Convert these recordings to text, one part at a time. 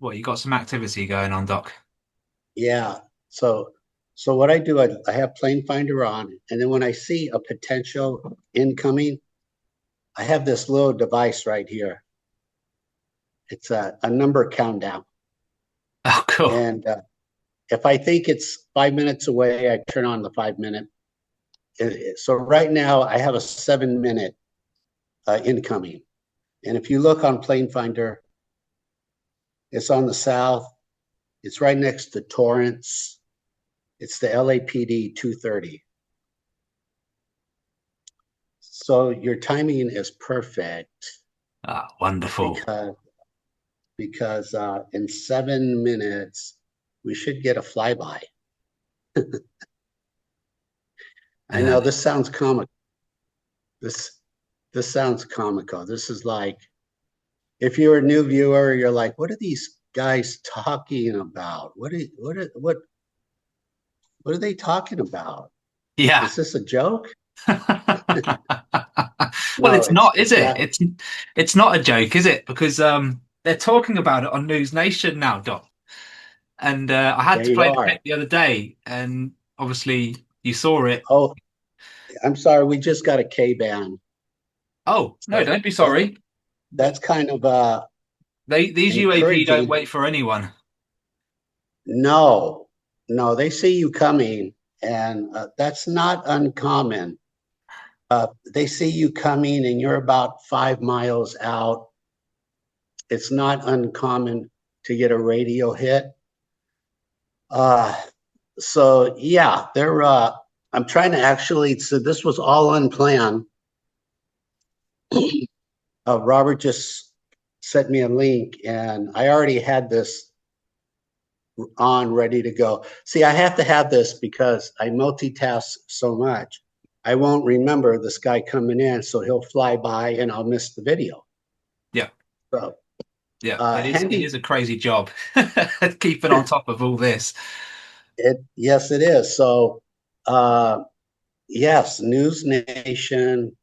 What, you got some activity going on, Doc? Yeah. So what I do, I have plane finder on, and then when I see a potential incoming, I have this little device right here. It's a number countdown. Oh, cool. And if I think it's 5 minutes away, I turn on the 5 minute. So right now I have a 7 minute incoming. And if you look on plane finder, it's on the south. It's right next to Torrance. It's the LAPD 230. So your timing is perfect Ah, wonderful. because in 7 minutes we should get a flyby. I Uh, know this sounds comical. This this sounds comical. This is like if you're a new viewer, you're like, what are these guys talking about? What are they talking about? yeah. Is this a joke? Well, No, it's not, is it's it? not. It's not a joke, is it? Because they're talking about it on News Nation now, Doc. And I had There to you play the are. clip the other day, and obviously you saw it. Oh, I'm sorry. We just got a K ban. Oh, no, So don't be that sorry. that's kind of These UAP don't encouraging. wait for anyone. No, no, they see you coming, and that's not uncommon. They see you coming, and you're about 5 miles out. It's not uncommon to get a radio hit. Uh, so yeah, they're. I'm trying to actually. So this was all unplanned. Robert just sent me a link, and I already had this on ready to go. See, I have to have this because I multitask so much. I won't remember this guy coming in, so he'll fly by and I'll miss the video. Yeah, So, yeah. It handy. is a crazy job keeping on top of all this. Yes, it is. So, uh, yes, News Nation,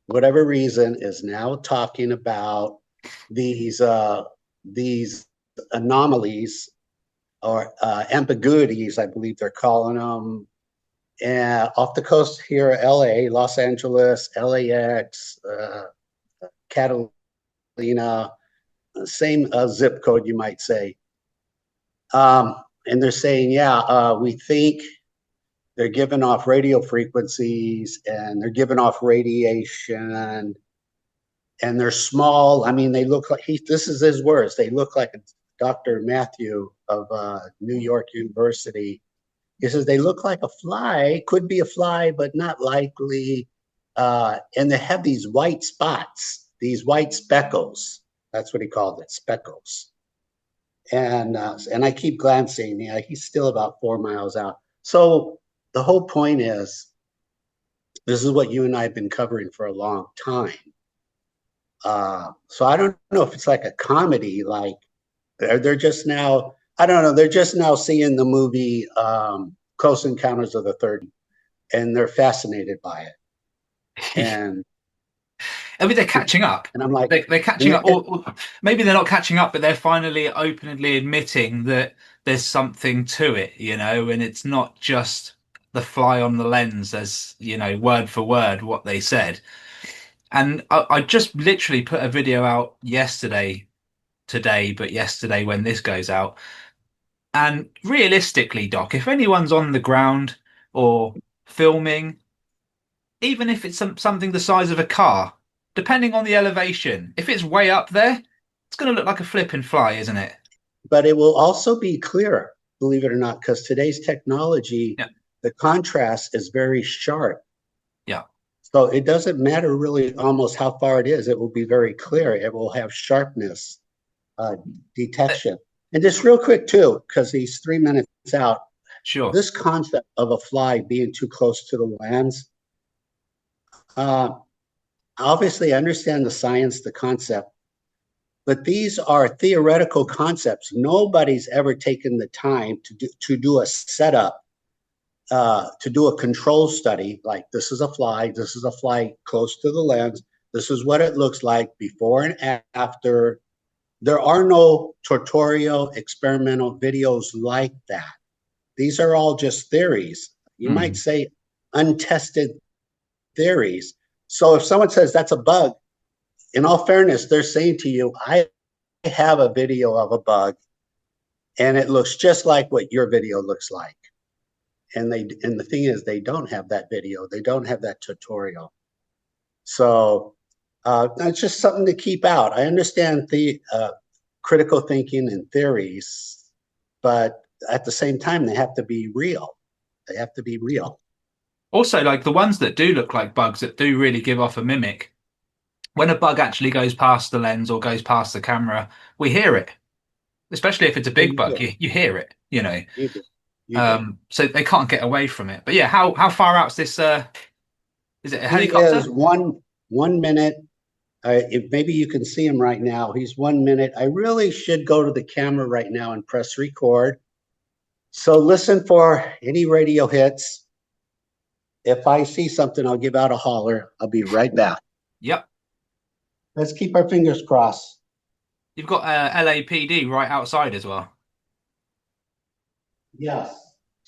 whatever reason, is now talking about these these anomalies or ambiguities, I believe they're calling them, off the coast here, LA, Los Angeles, LAX, Catalina, same zip code, you might say. And they're saying, yeah, we think they're giving off radio frequencies and they're giving off radiation and they're small. I mean, they look like this is his words. They look like Dr. Matthew of New York University. He says they look like a fly, could be a fly, but not likely. And they have these white spots, these white speckles. That's what he called it, speckles. And I keep glancing. Yeah, he's still about 4 miles out. So the whole point is, this is what you and I have been covering for a long time. So I don't know if it's like a comedy, like they're just now. I don't know. They're just now seeing the movie Close Encounters of the Third, and they're fascinated by it. And I mean, they're catching up. and I'm like, They're and catching up, or maybe they're not catching up, but they're finally openly admitting that there's something to it, and it's not just the fly on the lens, as word for word what they said. And I just literally put a video out yesterday, today, but yesterday when this goes out. And realistically, Doc, if anyone's on the ground or filming, even if it's something the size of a car, depending on the elevation, if it's way up there, it's going to look like a flipping fly, isn't it? but it will also be clearer, believe it or not, because today's technology, Yeah, the contrast is very sharp. yeah. So it doesn't matter really almost how far it is. It will be very clear. It will have sharpness uh, Uh, detection. And just real quick too, because he's 3 minutes out, Sure. this concept of a fly being too close to the lens, uh, obviously I understand the science, the concept, but these are theoretical concepts. Nobody's ever taken the time to do a setup, to do a control study, like this is a fly close to the lens, this is what it looks like before and after. there are no tutorial experimental videos like that. These are all just theories. You might say untested theories. So if someone says that's a bug, in all fairness, they're saying to you, I have a video of a bug and it looks just like what your video looks like. And the thing is, they don't have that video. They don't have that tutorial. So it's just something to keep out. I understand the critical thinking and theories, but at the same time, they have to be real. They have to be real. Also, like the ones that do look like bugs that do really give off a mimic, when a bug actually goes past the lens or goes past the camera, we hear it. Especially if it's a Yeah, big bug, you hear it, you know. you do. You do. So they can't get away from it. But yeah, how far out's this? Is it a He helicopter? is 1 minute. If maybe you can see him right now. He's 1 minute. I really should go to the camera right now and press record. So listen for any radio hits. If I see something, I'll give out a holler. I'll be right back. Yep. Let's keep our fingers crossed. You've got LAPD right outside as well. Yes,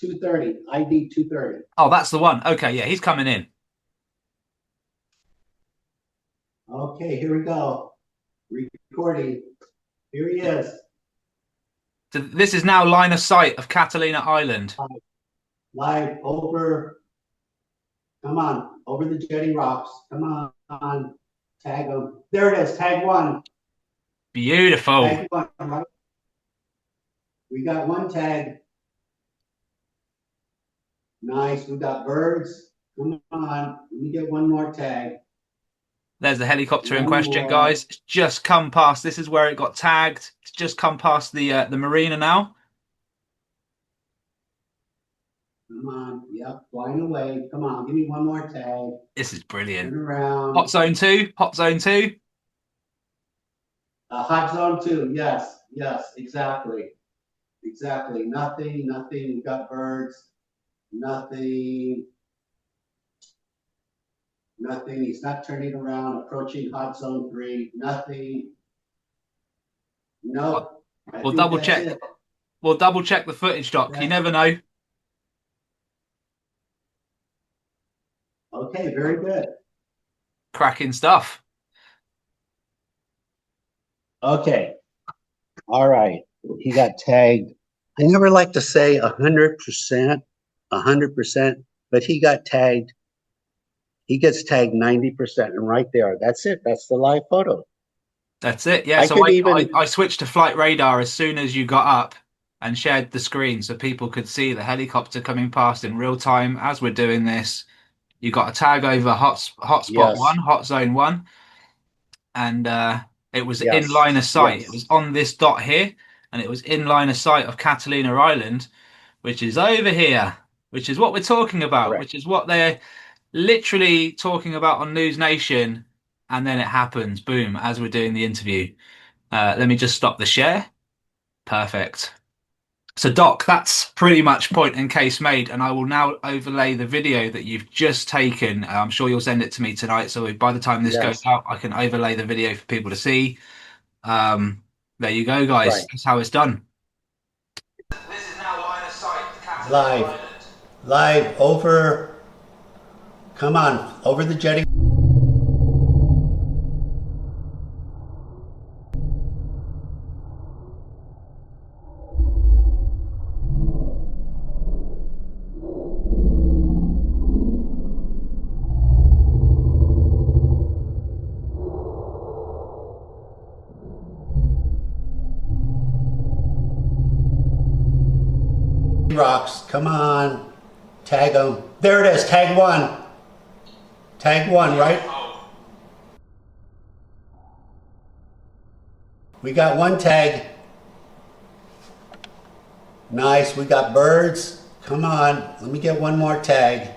2:30. ID 2:30. Oh, that's the one. Okay, yeah, he's coming in. Okay, here we go. Recording. Here he is. So this is now line of sight of Catalina Island. Live over. Come on, over the jetty rocks. Come on. Tag them. There it is. Tag one. Beautiful. Tag one. Right? We got one tag. Nice. We got birds. Come on. Let me get one more tag. There's the helicopter in One question, more. guys. It's just come past. This is where it got tagged. It's just come past the marina now. Come on. Yep. Flying away. Come on. Give me one more tag. This is brilliant. Turn around. Hot zone 2. Hot zone 2. Hot zone 2. Yes. Yes. Exactly. Exactly. Nothing. We got birds. Nothing. He's not turning around. Approaching hot zone 3. Nothing. Nope. We'll double check. It. We'll double check the footage, Doc. You never know. Okay, very good. Cracking stuff. Okay. All right. He got tagged. I never like to say 100%, but he got tagged. He gets tagged 90%, and right there, that's it. That's the live photo. That's it. Yeah. So I switched to flight radar as soon as you got up and shared the screen so people could see the helicopter coming past in real time as we're doing this. You got a tag over hotspot Yes. 1, hot zone 1, and it was Yes. in line of sight. Yes. It was on this dot here, and it was in line of sight of Catalina Island, which is over here, which is what we're talking about, Correct. which is what they're literally talking about on News Nation, and then it happens, boom, as we're doing the interview. Let me just stop the share. Perfect. So, Doc, that's pretty much point and case made, and I will now overlay the video that you've just taken. I'm sure you'll send it to me tonight, so by the time this goes out, I can overlay the video for people to see. There you go, guys. Right. That's how it's done. This is now line of sight to Catalina Island. Live over. Come on, over the jetty. Rocks, come on, tag them. There it is, tag one. Tag one, right? We got one tag. Nice, we got birds. Come on, let me get one more tag.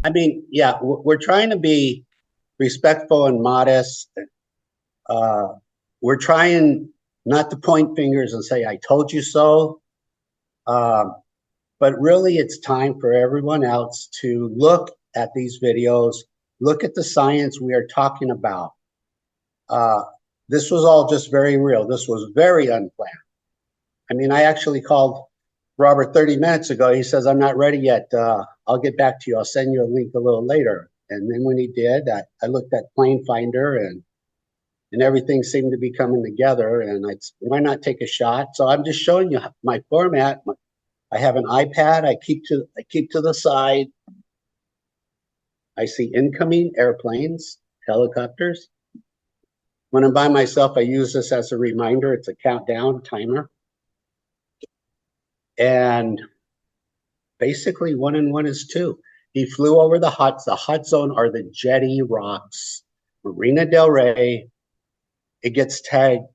I mean, yeah, we're trying to be respectful and modest. We're trying not to point fingers and say, I told you so. Um, but really, it's time for everyone else to look at these videos, look at the science we are talking about. Uh, this was all just very real. This was very unplanned. I mean, I actually called Robert 30 minutes ago. He says, I'm not ready yet. I'll get back to you. I'll send you a link a little later. And then when he did, I looked at Plane Finder and everything seemed to be coming together. And why not take a shot? So I'm just showing you my format. I have an iPad. I keep to the side. I see incoming airplanes, helicopters. When I'm by myself, I use this as a reminder. It's a countdown timer. And basically 1 and 1 is 2. He flew over the hot zone are the jetty rocks. Marinadelray, it gets tagged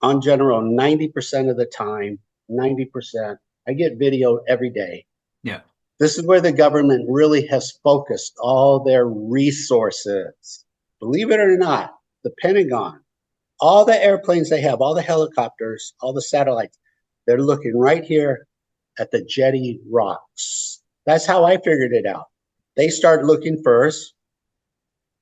on general 90% of the time, 90%. I get video every day. Yeah. This is where the government really has focused all their resources. Believe it or not, the Pentagon, all the airplanes they have, all the helicopters, all the satellites, they're looking right here at the jetty rocks. That's how I figured it out. They started looking first.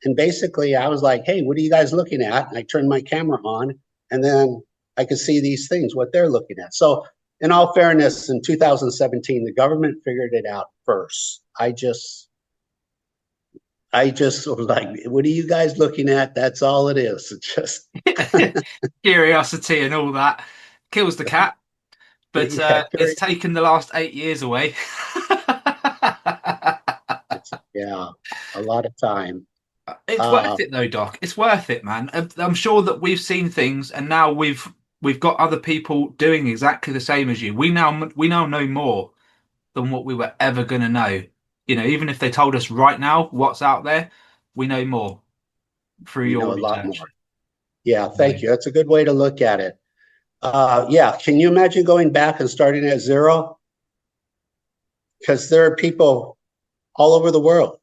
And basically, I was like, hey, what are you guys looking at? And I turned my camera on, and then I could see these things, what they're looking at. So in all fairness, in 2017, the government figured it out first. I just was like, what are you guys looking at? That's all it is. It's just Curiosity and all that kills the cat, but yeah, it's taken the last 8 years away. yeah, a lot of time. It's worth it though, Doc. It's worth it, man. I'm sure that we've seen things, and now we've got other people doing exactly the same as you. We now know more than what we were ever going to know. You know, even if they told us right now what's out there, we know more through We your know a lot research. more. Yeah, thank you. That's a good way to look at it. Yeah, can you imagine going back and starting at zero? Because there are people all over the world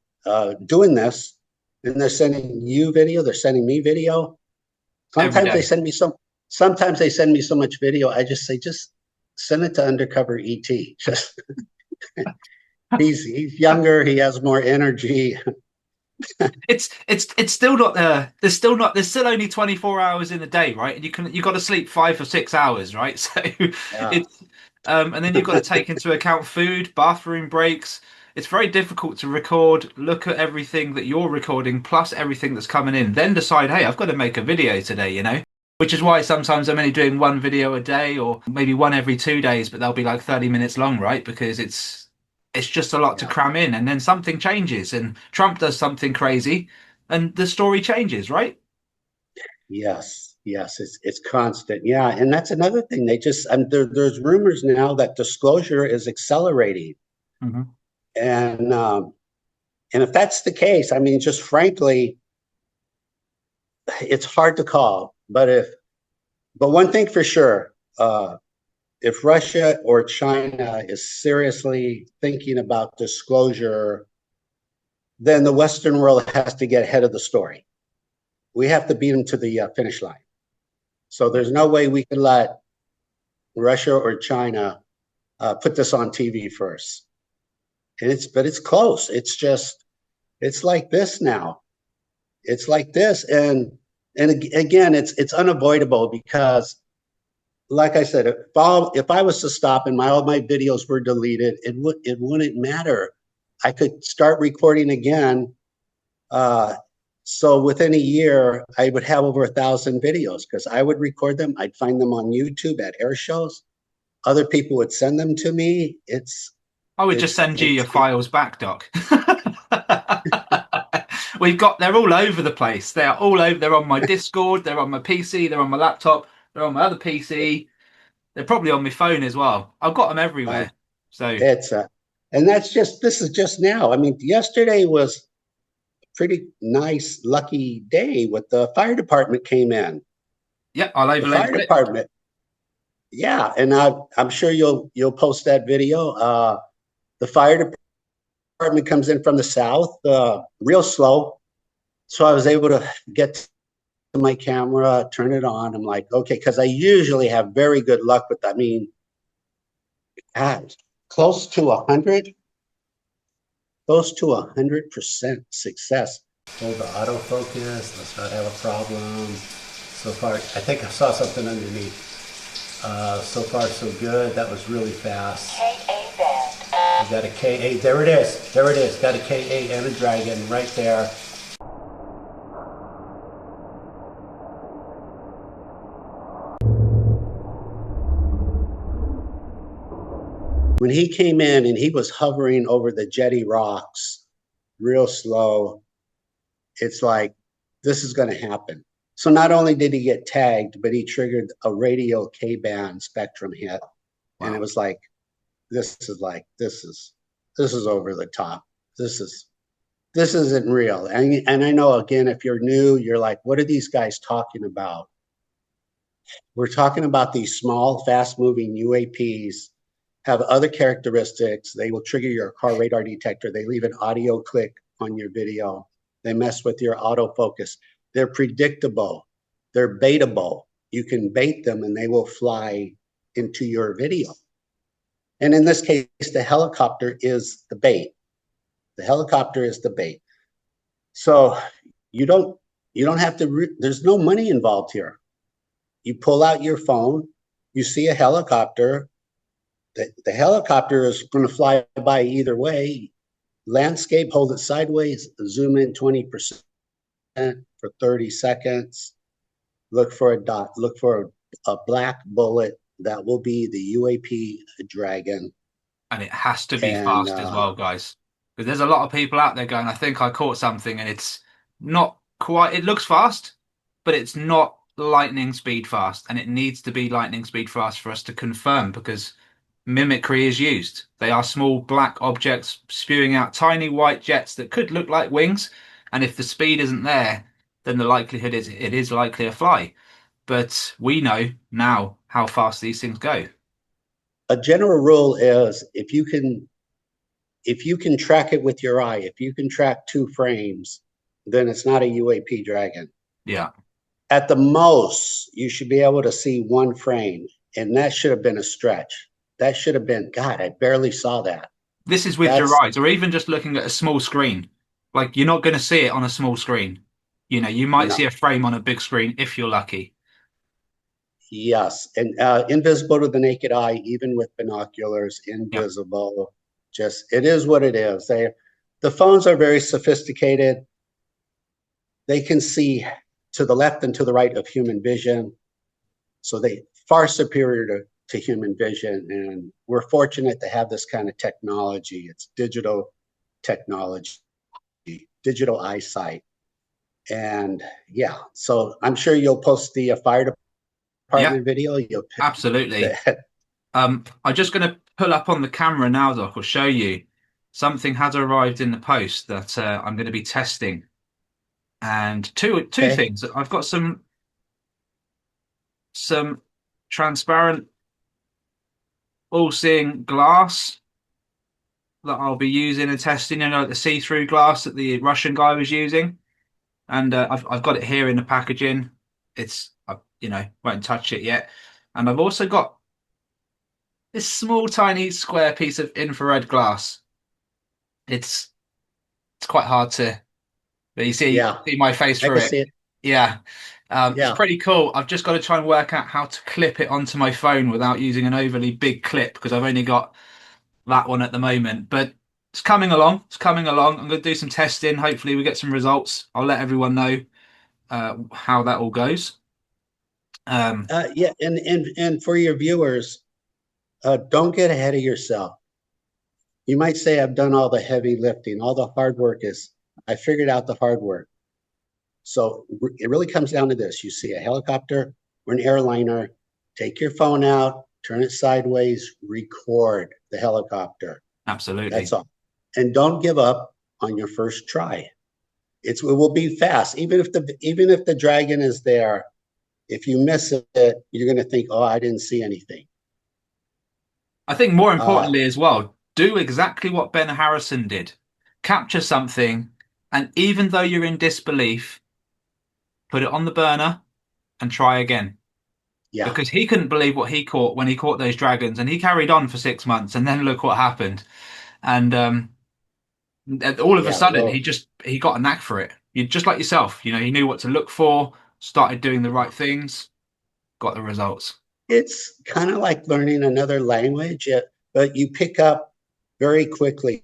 doing this, and they're sending you video, they're sending me video. Every Sometimes they day. send me sometimes they send me so much video, I just say, just send it to UndercoverET. Just he's younger, he has more energy. It's still not there. There's still only 24 hours in a day, right? And you got to sleep 5 or 6 hours, right? So Yeah, it's and then you've got to take into account food, bathroom breaks. It's very difficult to record, look at everything that you're recording, plus everything that's coming in, then decide, hey, I've got to make a video today, you know? Which is why sometimes I'm only doing one video a day or maybe one every 2 days, but they'll be like 30 minutes long, right? Because it's just a lot to yeah. cram in, and then something changes and Trump does something crazy and the story changes, right? Yes, it's constant. Yeah, and that's another thing. There's rumors now that disclosure is accelerating, Hmm. and and if that's the case, I mean, just frankly, it's hard to call. But one thing for sure, if Russia or China is seriously thinking about disclosure, then the Western world has to get ahead of the story. We have to beat them to the finish line. So there's no way we can let Russia or China put this on TV first. But it's close. It's like this now. It's like this, and again, it's unavoidable because, like I said, if I was to stop and all my videos were deleted, it wouldn't matter. I could start recording again. So within a year, I would have over 1,000 videos because I would record them. I'd find them on YouTube at air shows. Other people would send them to me. I would just send you your files back, Doc. They're all over the place. They're all over. They're on my Discord, they're on my PC, they're on my laptop, they're on my other PC. They're probably on my phone as well. I've got them uh, everywhere. So, it's and this is just now. I mean, yesterday was a pretty nice, lucky day. With the fire department came in. yeah, I'll The overlay the fire clip. department, yeah, and I'm sure you'll post that video. The fire department comes in from the south, real slow. So I was able to get to my camera, turn it on. I'm like, okay, because I usually have very good luck with that. I mean, God, close to 100, close to 100% success. Hold the autofocus. Let's not have a problem. So far, I think I saw something underneath. So far, so good. That was really fast. KA band. We got a KA. There it is. There it is. Got a KA and a dragon right there. When he came in and he was hovering over the jetty rocks, real slow, it's like, this is going to happen. So not only did he get tagged, but he triggered a radio K-band spectrum hit. Wow. And it was like, this is over the top. This isn't real. And I know, again, if you're new, you're like, what are these guys talking about? We're talking about these small, fast-moving UAPs, have other characteristics. They will trigger your car radar detector. They leave an audio click on your video. They mess with your autofocus. They're predictable. They're baitable. You can bait them and they will fly into your video. And in this case, the helicopter is the bait. The helicopter is the bait. So you don't have to, there's no money involved here. You pull out your phone, you see a helicopter. The helicopter is going to fly by either way. Landscape, hold it sideways, zoom in 20% for 30 seconds. Look for a dot, look for a black bullet. That will be the UAP Dragon. And it has to be fast as well, guys. Because there's a lot of people out there going, I think I caught something, and it's not quite, it looks fast, but it's not lightning speed fast. And it needs to be lightning speed fast for us to confirm, because mimicry is used. They are small black objects spewing out tiny white jets that could look like wings. And if the speed isn't there, then the likelihood is it is likely a fly. But we know now how fast these things go. A general rule is if you can track it with your eye, if you can track 2 frames, then it's not a UAP Dragon. Yeah. At the most, you should be able to see 1 frame, and that should have been a stretch. That should have been, God, I barely saw that. This is with your eyes, or even just looking at a small screen. Like, you're not going to see it on a small screen. You know, you might see a frame on a big screen if you're lucky. Yes, and invisible to the naked eye, even with binoculars, invisible. Yep. Just, it is what it is. The phones are very sophisticated. They can see to the left and to the right of human vision. So they far superior to human vision. And we're fortunate to have this kind of technology. It's digital technology, digital eyesight. And yeah, so I'm sure you'll post the fire department video. Absolutely. I'm just going to pull up on the camera now, Doc. I'll show you. Something has arrived in the post that I'm going to be testing. And two things. I've got some transparent all-seeing glass that I'll be using and testing, you know, the see-through glass that the Russian guy was using. And I've got it here in the packaging. It's, you know, won't touch it yet. And I've also got this small, tiny, square piece of infrared glass. It's quite hard to, but you see my face through it. Yeah. It's pretty cool. I've just got to try and work out how to clip it onto my phone without using an overly big clip, because I've only got that one at the moment. But it's coming along. It's coming along. I'm going to do some testing. Hopefully we get some results. I'll let everyone know how that all goes. Yeah, and for your viewers, don't get ahead of yourself. You might say, I've done all the heavy lifting, all the hard work I figured out the hard work. So it really comes down to this. You see a helicopter or an airliner, take your phone out, turn it sideways, record the helicopter. Absolutely. That's all. And don't give up on your first try. It will be fast. Even if the Dragon is there, if you miss it, you're going to think, oh, I didn't see anything. I think more importantly as well, do exactly what Ben Harrison did. Capture something, and even though you're in disbelief, put it on the burner and try again. Yeah, because he couldn't believe what he caught when he caught those dragons, and he carried on for 6 months, and then look what happened. And all of a yeah. sudden, Well, he got a knack for it. You just like yourself, he knew what to look for, started doing the right things, got the results. it's kind of like learning another language, but you pick up very quickly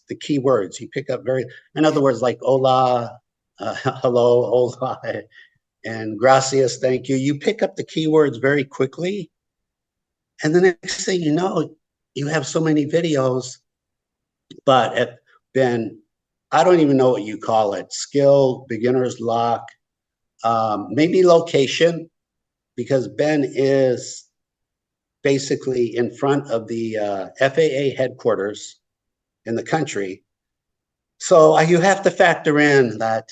the key words. You pick up in other words, like hola, hello, hola, and gracias, thank you. You pick up the keywords very quickly. And the next thing you know, you have so many videos, but have been, I don't even know what you call it, skill, beginner's luck, maybe location, because Ben is basically in front of the FAA headquarters in the country. So you have to factor in that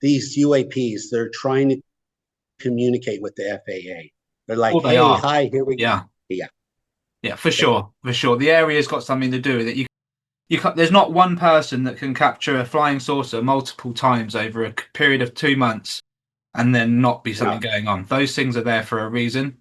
these UAPs, they're trying to communicate with the FAA. They're like, Oh, they hey, are. hi, here we go. Yeah. Yeah. Yeah, for sure. For sure. The area's got something to do with it. There's not one person that can capture a flying saucer multiple times over a period of 2 months and then not be something No, going on. Those things are there for a reason.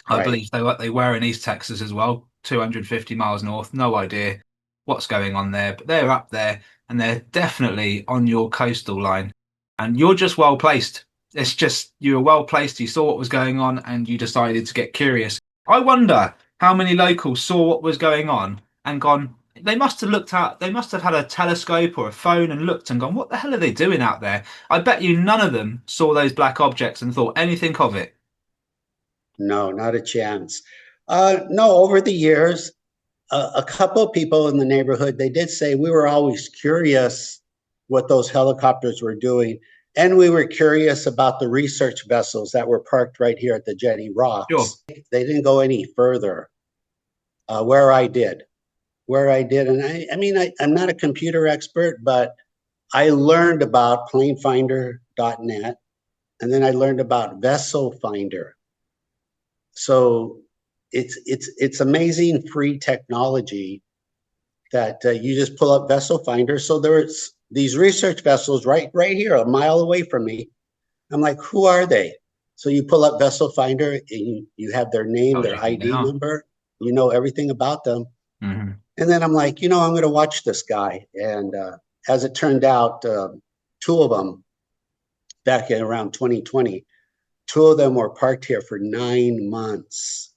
I right. believe they were in East Texas as well, 250 miles north. No idea what's going on there, but they're up there and they're definitely on your coastal line. And you're just well placed. It's just you were well placed. You saw what was going on and you decided to get curious. I wonder how many locals saw what was going on and gone, they must have looked out, they must have had a telescope or a phone and looked and gone, what the hell are they doing out there? I bet you none of them saw those black objects and thought anything of it. No, not a chance. No, over the years, a couple of people in the neighborhood, they did say we were always curious what those helicopters were doing. And we were curious about the research vessels that were parked right here at the Jetty Sure. Rocks. They didn't go any further where I did. Where I did. And I mean, I'm not a computer expert, but I learned about planefinder.net and then I learned about Vessel Finder. So it's amazing free technology that you just pull up Vessel Finder. So there's these research vessels right here, a mile away from me. I'm like, who are they? So you pull up Vessel Finder and you have their name, Tells their you who they ID are. number, you know everything about them. Hmm. And then I'm like, I'm going to watch this guy. And as it turned out, two of them back in around 2020, two of them were parked here for 9 months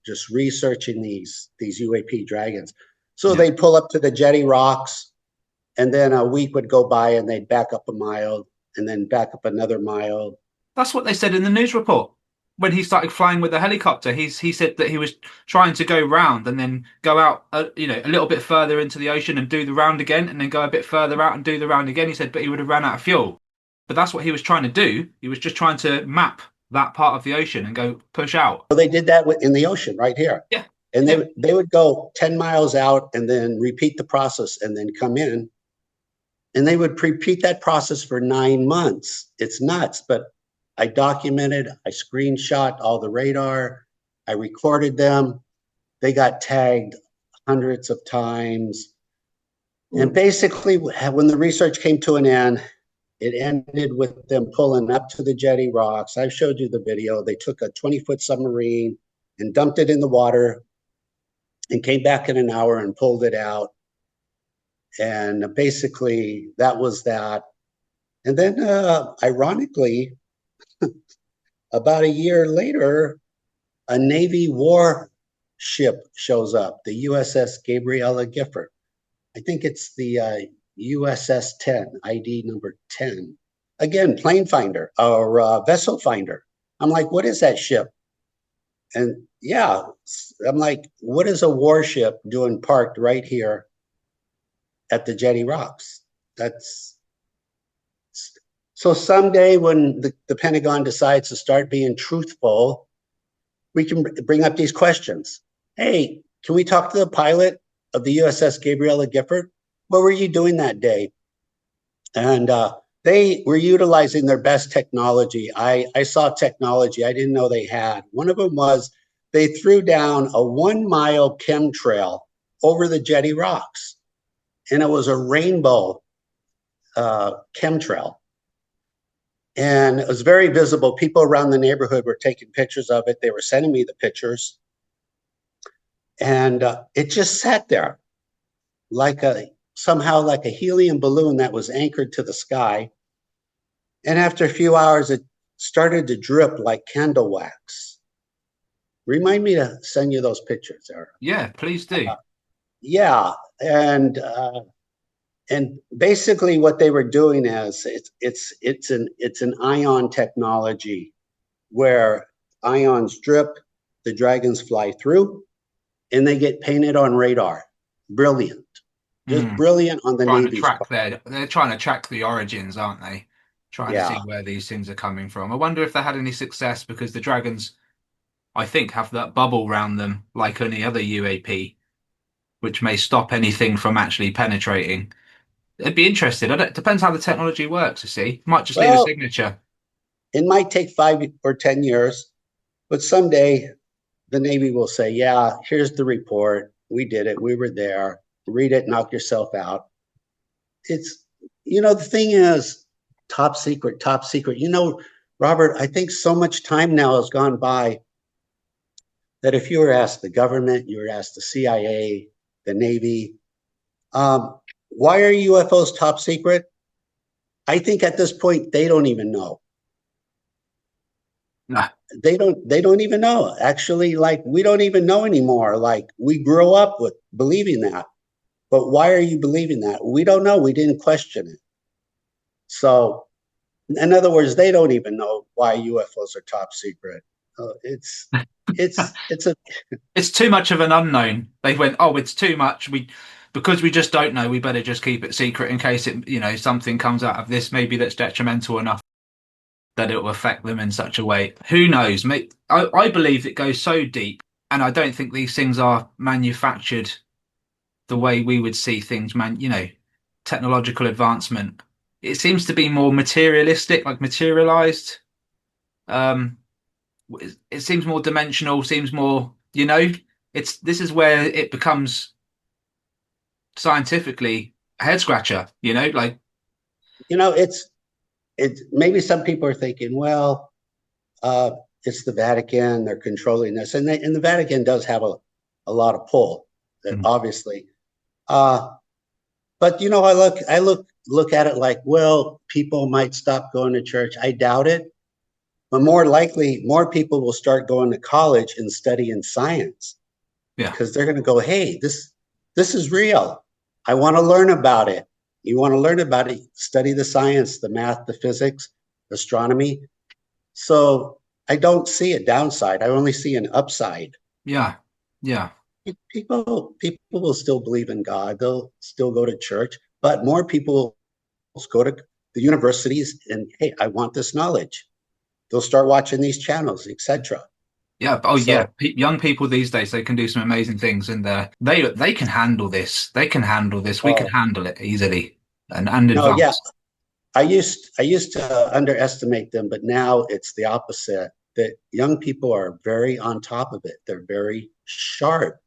just researching these UAP dragons. So Yeah. they'd pull up to the Jetty Rocks, and then a week would go by, and they'd back up a mile, and then back up another mile. That's what they said in the news report. When he started flying with the helicopter, he said that he was trying to go round and then go out, a little bit further into the ocean and do the round again, and then go a bit further out and do the round again. He said, but he would have ran out of fuel. But that's what he was trying to do. He was just trying to map that part of the ocean and go push out. So they did that in the ocean right here, Yeah, and yeah, they would go 10 miles out and then repeat the process and then come in, and they would repeat that process for 9 months. It's nuts, but I documented, I screenshot all the radar, I recorded them. They got tagged hundreds of times. And basically, when the research came to an end, it ended with them pulling up to the Jetty Rocks. I showed you the video. They took a 20-foot submarine and dumped it in the water and came back in an hour and pulled it out. And basically, that was that. And then, ironically, about a year later, a Navy warship shows up, the USS Gabriella Gifford. I think it's the USS 10, ID number 10. Again, plane finder or vessel finder. I'm like, what is that ship? And yeah, I'm like, what is a warship doing parked right here at the Jetty Rocks? That's so someday when the Pentagon decides to start being truthful, we can bring up these questions. Hey, can we talk to the pilot of the USS Gabriella Gifford? What were you doing that day? And they were utilizing their best technology. I saw technology I didn't know they had. One of them was they threw down a 1 mile chemtrail over the Jetty Rocks, and it was a rainbow chemtrail. And it was very visible. People around the neighborhood were taking pictures of it. They were sending me the pictures. And it just sat there like somehow like a helium balloon that was anchored to the sky. And after a few hours, it started to drip like candle wax. Remind me to send you those pictures, Eric. Yeah, please do. Yeah, and basically what they were doing is it's an ion technology where ions drip, the dragons fly through, and they get painted on radar. Brilliant, just Mm. brilliant on the Trying to Navy's track part. they're trying to track the origins, aren't they? Trying to see Yeah. where these things are coming from. I wonder if they had any success because the dragons, I think, have that bubble round them like any other UAP, which may stop anything from actually penetrating. It'd be interesting. I don't, it depends how the technology works, you see. Might just leave a Well, signature. it might take 5 or 10 years, but someday the Navy will say, "Yeah, here's the report. We did it. We were there. Read it. Knock yourself out." It's the thing is top secret, top secret. Robert, I think so much time now has gone by that if you were asked the government, you were asked the CIA, the Navy, why are UFOs top secret? I think at this point they don't even know. Nah. They don't even know. Actually, like we don't even know anymore. Like we grew up with believing that. But why are you believing that? We don't know. We didn't question it. So in other words, they don't even know why UFOs are top secret. It's a It's too much of an unknown. They went, oh, it's too much. Because we just don't know, we better just keep it secret in case something comes out of this, maybe that's detrimental enough that it will affect them in such a way. Who knows? I believe it goes so deep, and I don't think these things are manufactured the way we would see things, technological advancement. It seems to be more materialistic, like materialized. Um, it seems more dimensional, seems more, this is where it becomes scientifically a head scratcher, like you know it's maybe some people are thinking, well, uh, it's the Vatican, they're controlling this, and the Vatican does have a lot of pull, mm, obviously. Uh, but I look at it like, well, people might stop going to church. I doubt it, but more likely, more people will start going to college and studying science yeah. because they're going to go, hey, this is real. I want to learn about it. You want to learn about it, study the science, the math, the physics, astronomy. So I don't see a downside. I only see an upside. Yeah. Yeah. People will still believe in God. They'll still go to church, but more people will go to the universities and, hey, I want this knowledge. They'll start watching these channels, etc. Yeah. Oh, yeah. So Young people these days, they can do some amazing things, and they can handle this. They can handle this. We can oh handle it easily and no, yeah, advance. I used to underestimate them, but now it's the opposite. That young people are very on top of it. They're very sharp.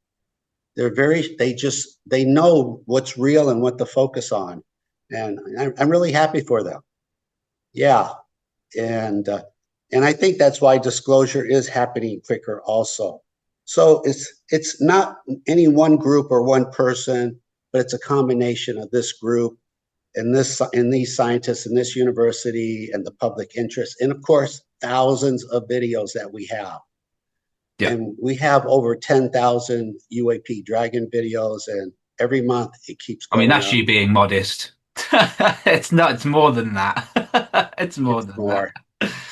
They know what's real and what to focus on, and I'm really happy for them. Yeah, and uh, and I think that's why disclosure is happening quicker also. So it's not any one group or one person, but it's a combination of this group and these scientists in this university and the public interest, and of course thousands of videos that we have. Yeah. And we have over 10,000 UAP Dragon videos, and every month it keeps I mean, going that's up. you being modest. It's not, it's more than that. It's more It's than that. more.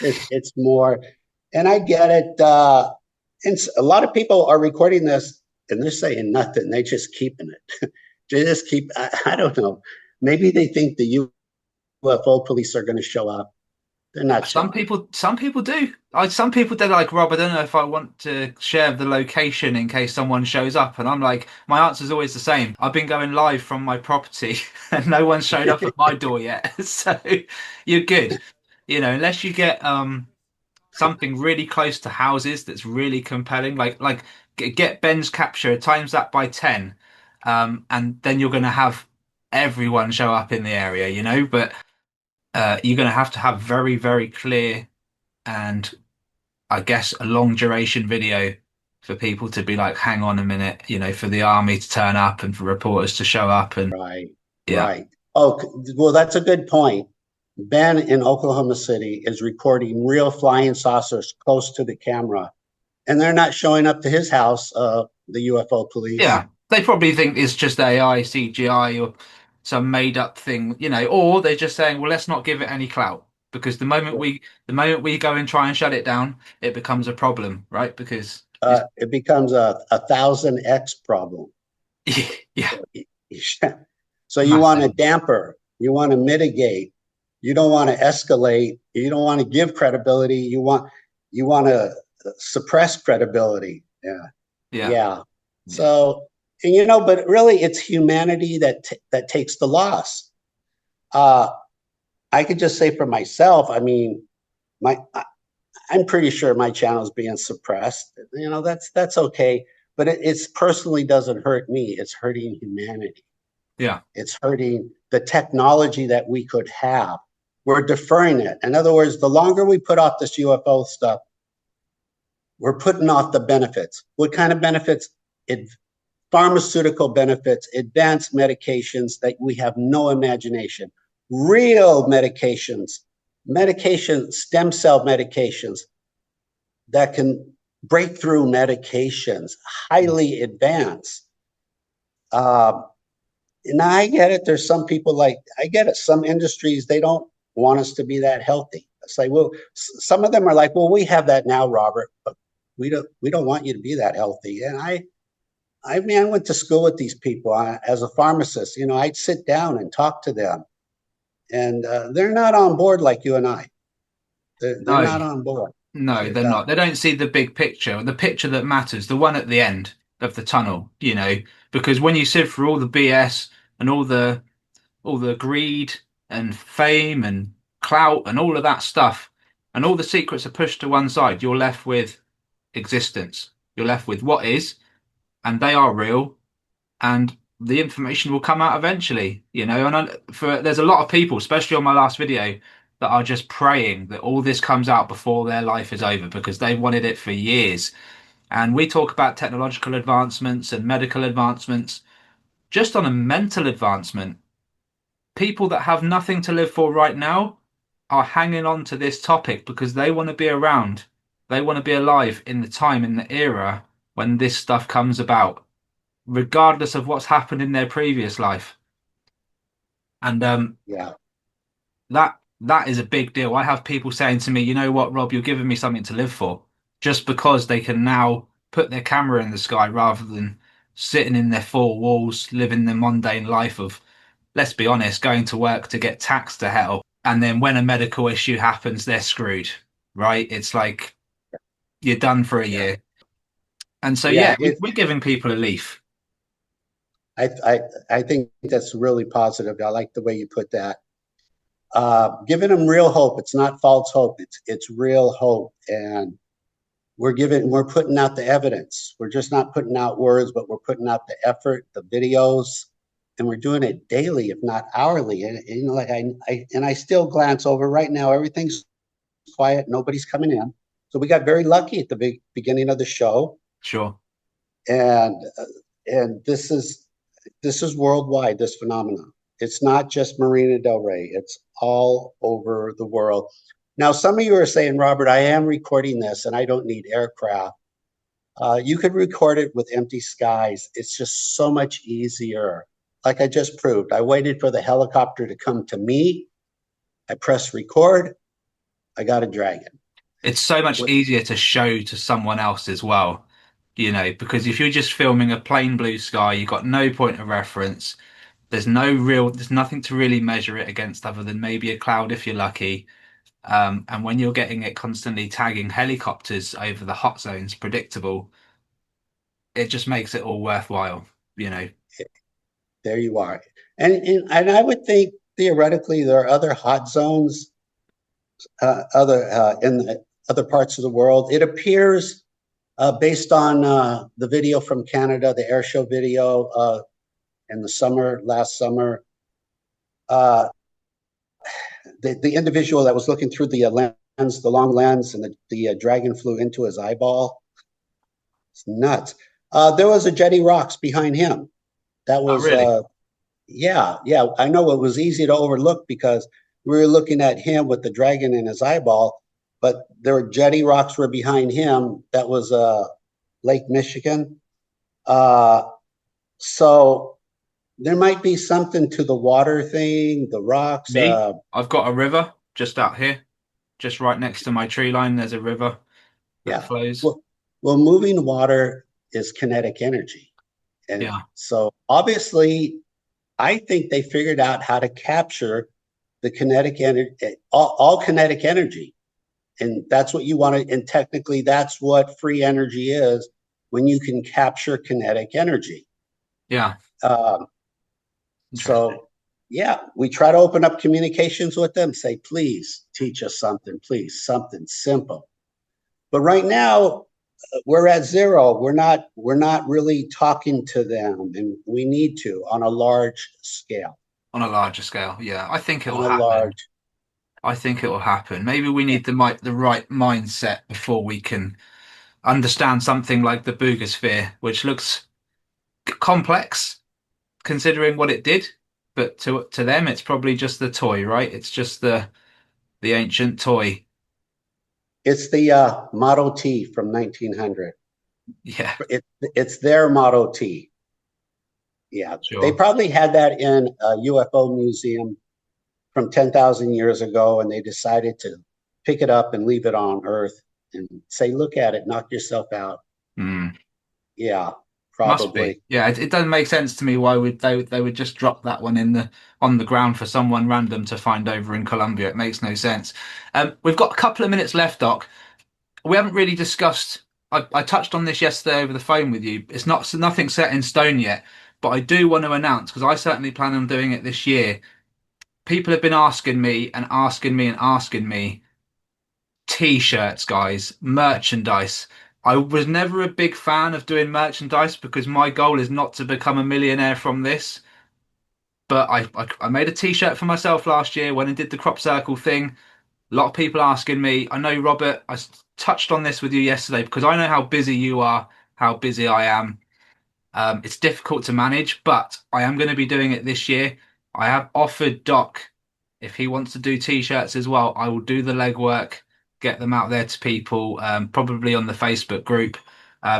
It's more. And I get it. And a lot of people are recording this and they're saying nothing. They're just keeping it. They just keep, I don't know. Maybe they think the UFO police are going to show up. They're not showing up. Some people do. Some people they're like, Rob, I don't know if I want to share the location in case someone shows up. And I'm like, my answer's always the same. I've been going live from my property and no one showed up at my door yet. So you're good. Unless you get something really close to houses that's really compelling, like get Ben's capture, times that by 10, and then you're gonna have everyone show up in the area, But you're going to have very, very clear and I guess a long duration video for people to be like, hang on a minute, for the army to turn up and for reporters to show up. And Right, yeah, right. Oh, well, that's a good point. Ben in Oklahoma City is recording real flying saucers close to the camera, and they're not showing up to his house, the UFO police. yeah, they probably think it's just AI, CGI, or some made up thing, or they're just saying, well, let's not give it any clout because the moment we go and try and shut it down, it becomes a problem, right? Because it's It becomes a 1000x problem. yeah, So you want massive. to damper, you want to mitigate, you don't want to escalate, you don't want to give credibility, you want to suppress credibility. Yeah, Yeah, yeah. yeah. So, and but really, it's humanity that takes the loss. Uh, I could just say for myself. I mean, my I'm pretty sure my channel is being suppressed. That's okay, but it's personally doesn't hurt me. It's hurting humanity. Yeah. It's hurting the technology that we could have. We're deferring it. In other words, the longer we put off this UFO stuff, we're putting off the benefits. What kind of benefits? It, pharmaceutical benefits, advanced medications that we have no imagination, real stem cell medications that can break through medications, highly advanced. And I get it. There's some people I get it. Some industries, they don't want us to be that healthy. It's like, well, some of them are like, well, we have that now, Robert, but we don't want you to be that healthy. And I mean, I went to school with these people as a pharmacist. I'd sit down and talk to them, and they're not on board like you and I. They're No, not on board. no, they're not. They don't see the big picture, the picture that matters, the one at the end of the tunnel, because when you sift through all the BS and all the greed and fame and clout and all of that stuff, and all the secrets are pushed to one side, you're left with existence. You're left with what is, and they are real, and the information will come out eventually, And there's a lot of people, especially on my last video, that are just praying that all this comes out before their life is over because they've wanted it for years. And we talk about technological advancements and medical advancements. Just on a mental advancement, people that have nothing to live for right now are hanging on to this topic because they want to be around. They want to be alive in the time, in the era when this stuff comes about, regardless of what's happened in their previous life. And Yeah, that is a big deal. I have people saying to me, you know what, Rob, you're giving me something to live for, just because they can now put their camera in the sky rather than sitting in their four walls, living the mundane life of, let's be honest, going to work to get taxed to hell. And then when a medical issue happens, they're screwed, right? It's like you're done for a yeah, year. And so, yeah. yeah, we're giving people a leaf. I, I, I think that's really positive. I like the way you put that. Giving them real hope. It's not false hope. It's real hope, and we're putting out the evidence. We're just not putting out words, but we're putting out the effort, the videos, and we're doing it daily, if not hourly. And like I still glance over right now. Everything's quiet. Nobody's coming in. So we got very lucky at the beginning of the show, Sure. and this is worldwide. This phenomenon. It's not just Marinadelray. It's all over the world. Now, some of you are saying, Robert, I am recording this and I don't need aircraft. You could record it with empty skies. It's just so much easier. Like I just proved, I waited for the helicopter to come to me. I pressed record. I got a dragon. It's so much What? easier to show to someone else as well, because if you're just filming a plain blue sky, you've got no point of reference. There's nothing to really measure it against other than maybe a cloud if you're lucky. And when you're getting it constantly tagging helicopters over the hot zones, predictable, it just makes it all worthwhile, you know. There you are. And I would think theoretically there are other hot zones, other in the other parts of the world. It appears, based on the video from Canada, the air show video in the summer, last summer, uh, the individual that was looking through the lens, the long lens, and the dragon flew into his eyeball. It's nuts. There was a jetty rocks behind him. That Oh, was really? yeah, yeah. I know it was easy to overlook because we were looking at him with the dragon in his eyeball, but there were jetty rocks were behind him. That was Lake Michigan. Uh, so there might be something to the water thing, the rocks. Me? I've got a river just out here, just right next to my tree line. There's a river that Yeah. flows. Well, moving water is kinetic energy. And Yeah, so obviously, I think they figured out how to capture the kinetic energy, all kinetic energy. And that's what you want to, and technically, that's what free energy is when you can capture kinetic energy. yeah. Um, Interesting. so, yeah, we try to open up communications with them, say, please teach us something, please, something simple. But right now, we're at zero. We're not really talking to them, and we need to on a large scale. On a larger scale, yeah. I think it On will a happen. large, I think it will happen. Maybe we need the right mindset before we can understand something like the Boogosphere, which looks complex considering what it did, but to them, it's probably just the toy, right? It's just the ancient toy. it's the Model T from 1900. Yeah, It's their Model T. Yeah, they sure. probably had that in a UFO museum from 10,000 years ago, and they decided to pick it up and leave it on Earth and say, "Look at it, knock yourself out." Hmm. Yeah, Must be. probably. Yeah, it doesn't make sense to me why would they would just drop that one in the on the ground for someone random to find over in Colombia. It makes no sense. We've got a couple of minutes left, Doc. We haven't really discussed. I touched on this yesterday over the phone with you. It's not nothing set in stone yet, but I do want to announce because I certainly plan on doing it this year. People have been asking me and asking me and asking me t-shirts, guys, merchandise. I was never a big fan of doing merchandise because my goal is not to become a millionaire from this. But I made a t-shirt for myself last year when I did the crop circle thing. A lot of people asking me. I know, Robert, touched on this with you yesterday because I know how busy you are, how busy I am. It's difficult to manage, but I am going to be doing it this year. I have offered Doc if he wants to do t-shirts as well. I will do the legwork, get them out there to people, probably on the Facebook group.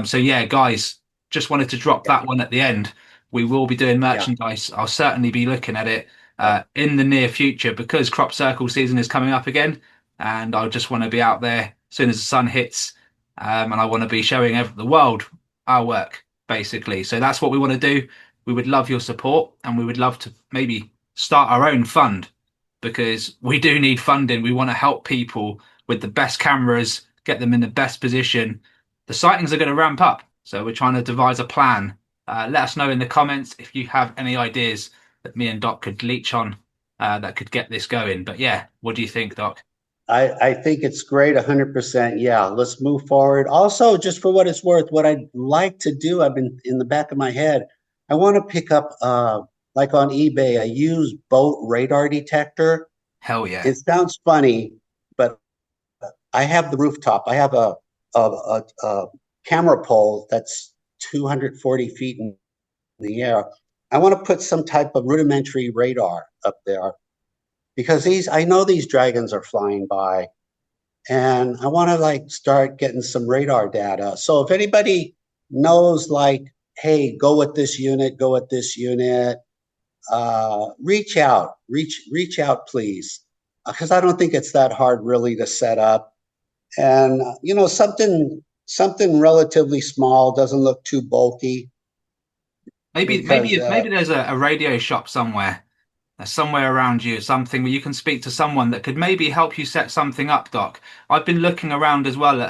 So yeah, guys, just wanted to drop Yeah, that one at the end. We will be doing yeah, merchandise. I'll certainly be looking at it yeah, in the near future because crop circle season is coming up again, and I just want to be out there as soon as the sun hits, and I want to be showing the world our work basically. So that's what we want to do. We would love your support, and we would love to maybe start our own fund because we do need funding. We want to help people with the best cameras, get them in the best position. The sightings are going to ramp up, so we're trying to devise a plan. Let us know in the comments if you have any ideas that me and Doc could leech on that could get this going. But yeah, what do you think, Doc? I think it's great, 100%. Yeah, let's move forward. Also, just for what it's worth, what I'd like to do, I've been in the back of my head, I want to pick up, like on eBay, a used boat radar detector. Hell yeah. It sounds funny, but I have the rooftop. I have a camera pole that's 240 feet in the air. I want to put some type of rudimentary radar up there because I know these dragons are flying by, and I want to like start getting some radar data. So if anybody knows, like, hey, go with this unit, go with this unit, reach out, please, because I don't think it's that hard really to set up. And something relatively small, doesn't look too bulky, because Maybe there's a radio shop somewhere around you, something where you can speak to someone that could maybe help you set something up, Doc. I've been looking around as well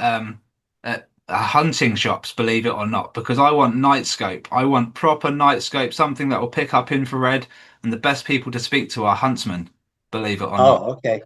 at hunting shops, believe it or not, because I want night scope. I want proper night scope, something that will pick up infrared, and the best people to speak to are huntsmen, believe it or not. oh, okay.